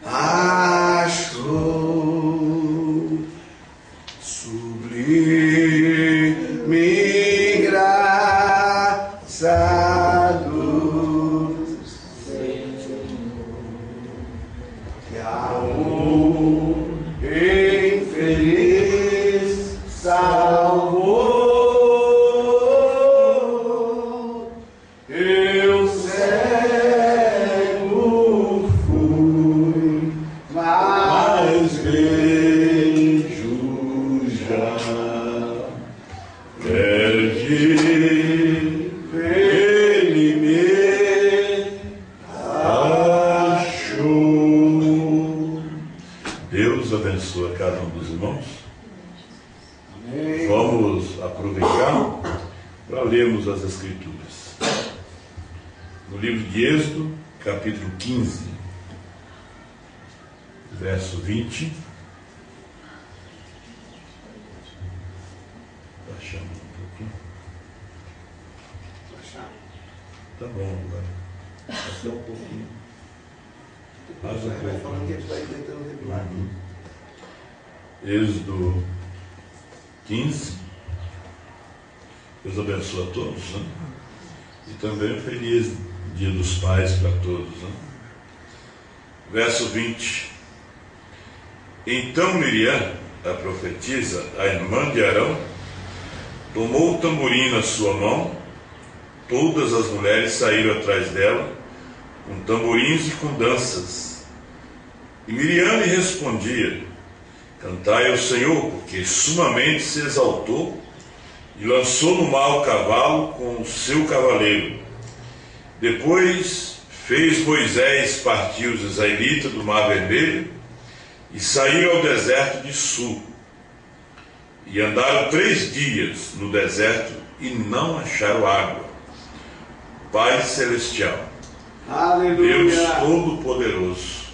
achou sublime graça do Senhor, que a um infeliz salvou. Eu cego fui, mas vejo já. Perdi, ele me achou. Deus abençoe cada um dos irmãos. Amém. Vamos aproveitar para lermos as Escrituras. No livro de Êxodo, capítulo 15, verso 20. Baixando um pouquinho. Tá bom agora. Até um pouquinho. Mais um pouco. Falando que a gente vai tentando regular aqui. Êxodo 15. Deus abençoe a todos, né? E também feliz Dia dos Pais para todos, né? Verso 20. Então Miriam, a profetisa, a irmã de Arão, tomou o tamborim na sua mão. Todas as mulheres saíram atrás dela, com tamborins e com danças. E Miriam lhe respondia: cantai ao Senhor, porque sumamente se exaltou e lançou no mar o cavalo com o seu cavaleiro. Depois fez Moisés partir os israelitas do Mar Vermelho e saíram ao deserto de Sul. E andaram 3 dias no deserto e não acharam água. Pai Celestial, Aleluia. Deus Todo-Poderoso,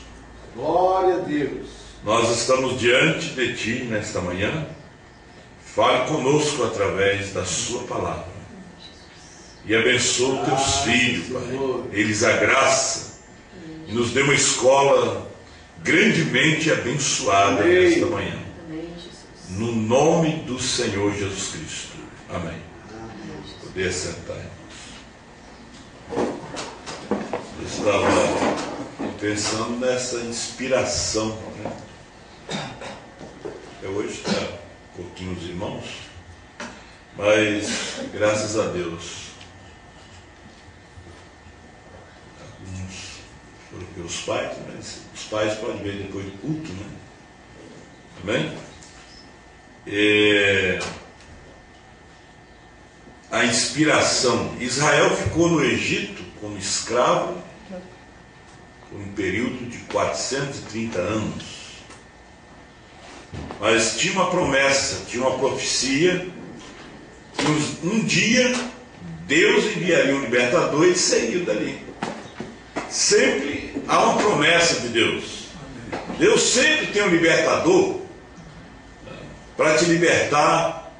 Glória a Deus. nós estamos diante de Ti nesta manhã. Fale conosco através da Sua palavra. E abençoa os Teus filhos, Pai. Eles a graça e nos dê uma escola grandemente abençoada Amém. nesta manhã. No nome do Senhor Jesus Cristo. Amém. Poder sentar, irmãos. Eu estava pensando nessa inspiração, né? Hoje está pouquinho os irmãos, mas graças a Deus alguns foram pelos pais, mas os pais podem ver depois do culto, né? Amém? A inspiração. Israel ficou no Egito como escravo por um período de 430 anos. Mas tinha uma promessa, tinha uma profecia, que um dia Deus enviaria um libertador e saiu dali. Sempre há uma promessa de Deus. Deus sempre tem um libertador para te libertar.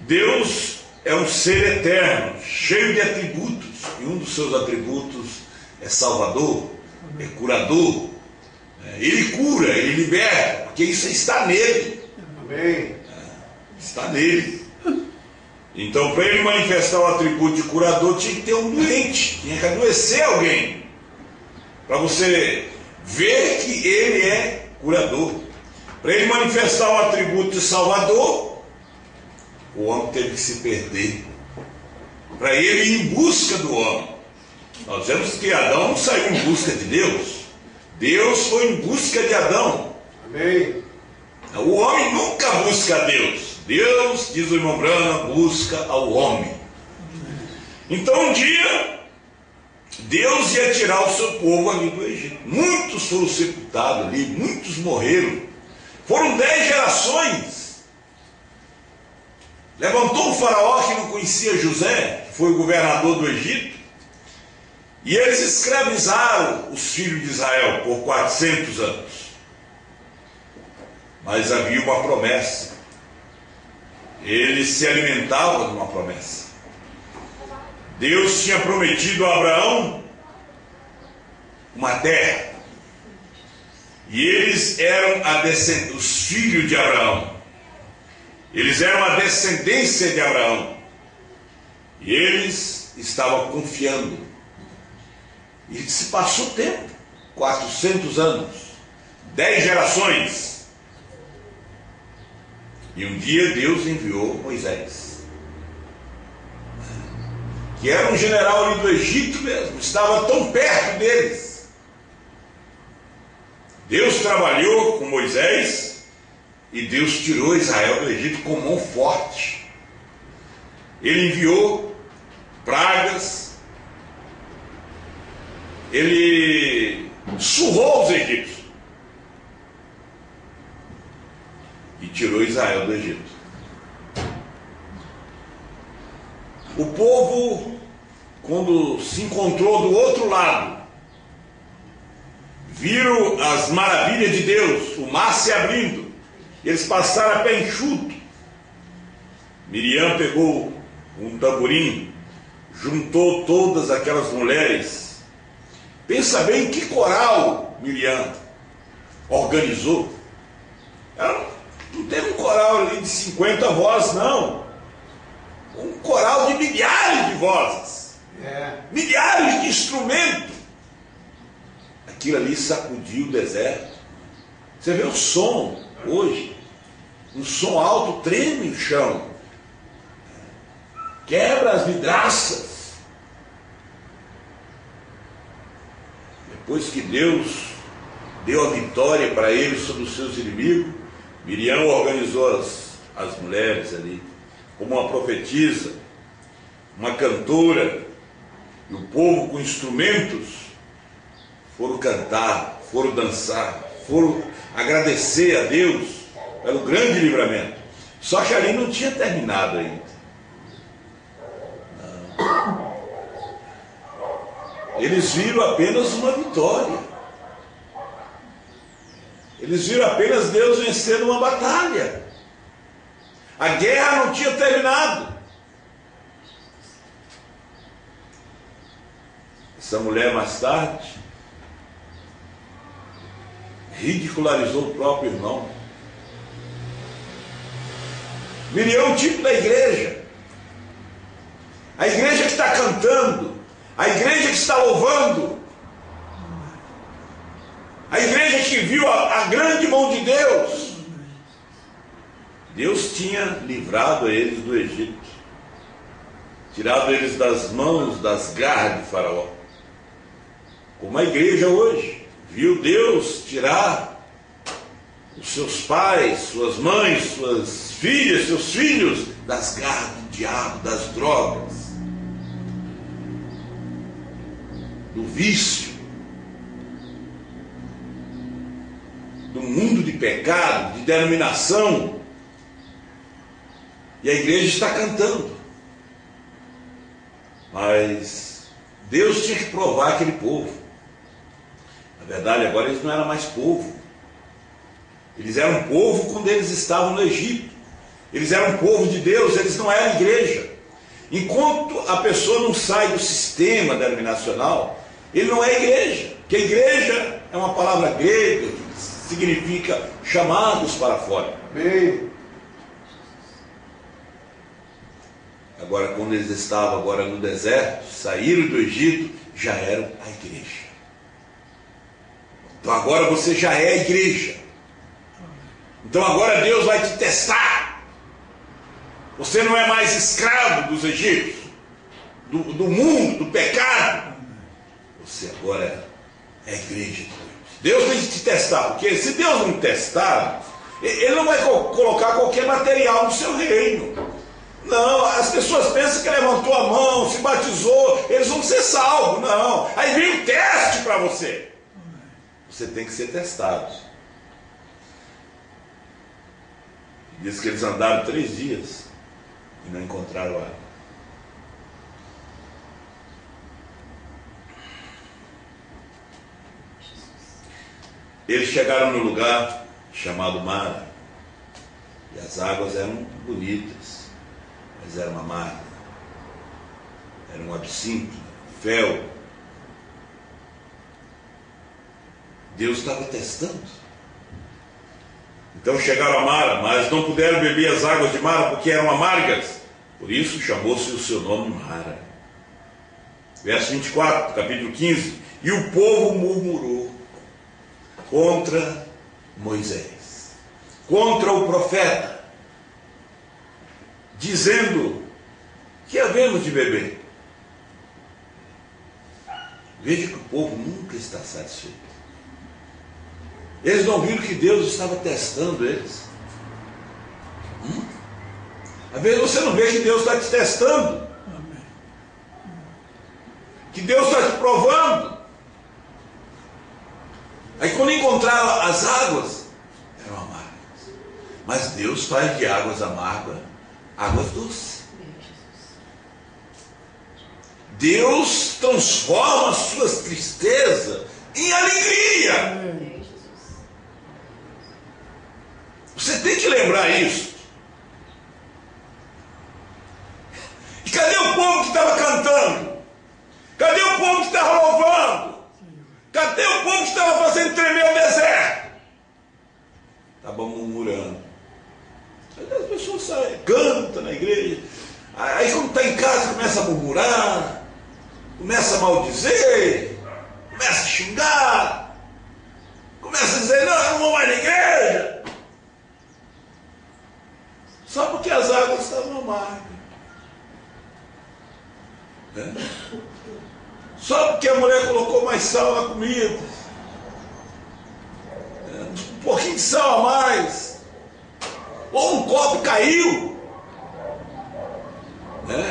Deus é um ser eterno, cheio de atributos, e um dos seus atributos é Salvador, é curador. Ele cura, ele liberta, porque isso está nele. Amém. Está nele. Então, para ele manifestar o atributo de curador, tinha que ter um doente, tinha que adoecer alguém, para você ver que ele é curador. Para ele manifestar o atributo de salvador, o homem teve que se perder, para ele ir em busca do homem. Nós vemos que Adão não saiu em busca de Deus, Deus foi em busca de Adão. Amém. O homem nunca busca a Deus. Deus, diz o irmão Branham, busca ao homem. Então um dia Deus ia tirar o seu povo ali do Egito. Muitos foram sepultados ali, muitos morreram. Foram 10 gerações. Levantou um faraó que não conhecia José, que foi o governador do Egito, e eles escravizaram os filhos de Israel por 400 anos. Mas havia uma promessa. Eles se alimentavam de uma promessa. Deus tinha prometido a Abraão uma terra. E eles eram os filhos de Abraão. Eles eram a descendência de Abraão. E eles estavam confiando. E se passou tempo, 400 anos, 10 gerações. E um dia Deus enviou Moisés, que era um general ali do Egito mesmo, estava tão perto deles. Deus trabalhou com Moisés e Deus tirou Israel do Egito com mão forte. Ele enviou pragas, ele surrou os egípcios e tirou Israel do Egito. O povo, quando se encontrou do outro lado, viram as maravilhas de Deus, o mar se abrindo, eles passaram a pé enxuto. Miriam pegou um tamborim, juntou todas aquelas mulheres. Pensa bem que coral Miriam organizou. Não teve um coral ali de 50 vozes, não. Um coral de milhares de vozes, milhares de instrumentos. Aquilo ali sacudiu o deserto. Você vê o som hoje, um som alto, treme o chão, quebra as vidraças. Depois que Deus deu a vitória para eles sobre os seus inimigos, Miriam organizou as mulheres ali como uma profetisa, uma cantora, e o povo com instrumentos foram cantar, foram dançar, foram agradecer a Deus pelo grande livramento. Só que ali não tinha terminado ainda. Não. Eles viram apenas uma vitória. Eles viram apenas Deus vencendo uma batalha. A guerra não tinha terminado. Essa mulher mais tarde ridicularizou o próprio irmão. Miriam é um tipo da igreja. A igreja que está cantando, a igreja que está louvando, a igreja que viu a grande mão de Deus. Deus tinha livrado eles do Egito, tirado eles das mãos, das garras de Faraó. Como a igreja hoje viu Deus tirar os seus pais, suas mães, suas filhas, seus filhos das garras do diabo, das drogas, do vício, do mundo de pecado, de denominação. E a igreja está cantando. Mas Deus tinha que provar aquele povo. Na verdade, agora eles não eram mais povo. Eles eram povo quando eles estavam no Egito. Eles eram povo de Deus, eles não eram igreja. Enquanto a pessoa não sai do sistema denominacional, ele não é igreja. Porque igreja é uma palavra grega que significa chamados para fora. Amém. Agora, quando eles estavam agora no deserto, saíram do Egito, já eram a igreja. Então agora você já é a igreja. Então agora Deus vai te testar. Você não é mais escravo dos egípcios, do mundo, do pecado. Você agora é a igreja de Deus. Deus tem que te testar, porque se Deus não testar, Ele não vai colocar qualquer material no seu reino. Não, as pessoas pensam que levantou a mão, se batizou, eles vão ser salvos. Não, aí vem um teste para você. Você tem que ser testado. Diz que eles andaram 3 dias e não encontraram água. Eles chegaram no lugar chamado Mara, e as águas eram bonitas, mas era uma amarga, era um absinto, fel. Deus estava testando. Então chegaram a Mara, mas não puderam beber as águas de Mara porque eram amargas. Por isso chamou-se o seu nome Mara. Verso 24, capítulo 15. E o povo murmurou contra Moisés, contra o profeta, dizendo: que havemos de beber? Veja que o povo nunca está satisfeito. Eles não viram que Deus estava testando eles. Às vezes você não vê que Deus está te testando, que Deus está te provando. Aí quando encontraram as águas, eram amargas. Mas Deus faz de águas amargas águas doces. Deus transforma as suas tristezas em alegria. Você tem que lembrar isso. E cadê o povo que estava cantando? Cadê o povo que estava louvando? Cadê o povo que estava fazendo tremer o deserto? Estava murmurando. Aí as pessoas saem, cantam na igreja. Aí quando está em casa começa a murmurar, começa a maldizer, começa a xingar, começa a dizer: não, eu não vou mais na igreja. Só porque as águas estavam amargas. Só porque a mulher colocou mais sal na comida. Um pouquinho de sal a mais. Ou um copo caiu.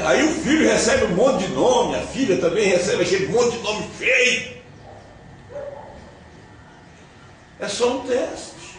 Aí o filho recebe um monte de nome, a filha também recebe aquele monte de nome feio. É só um teste.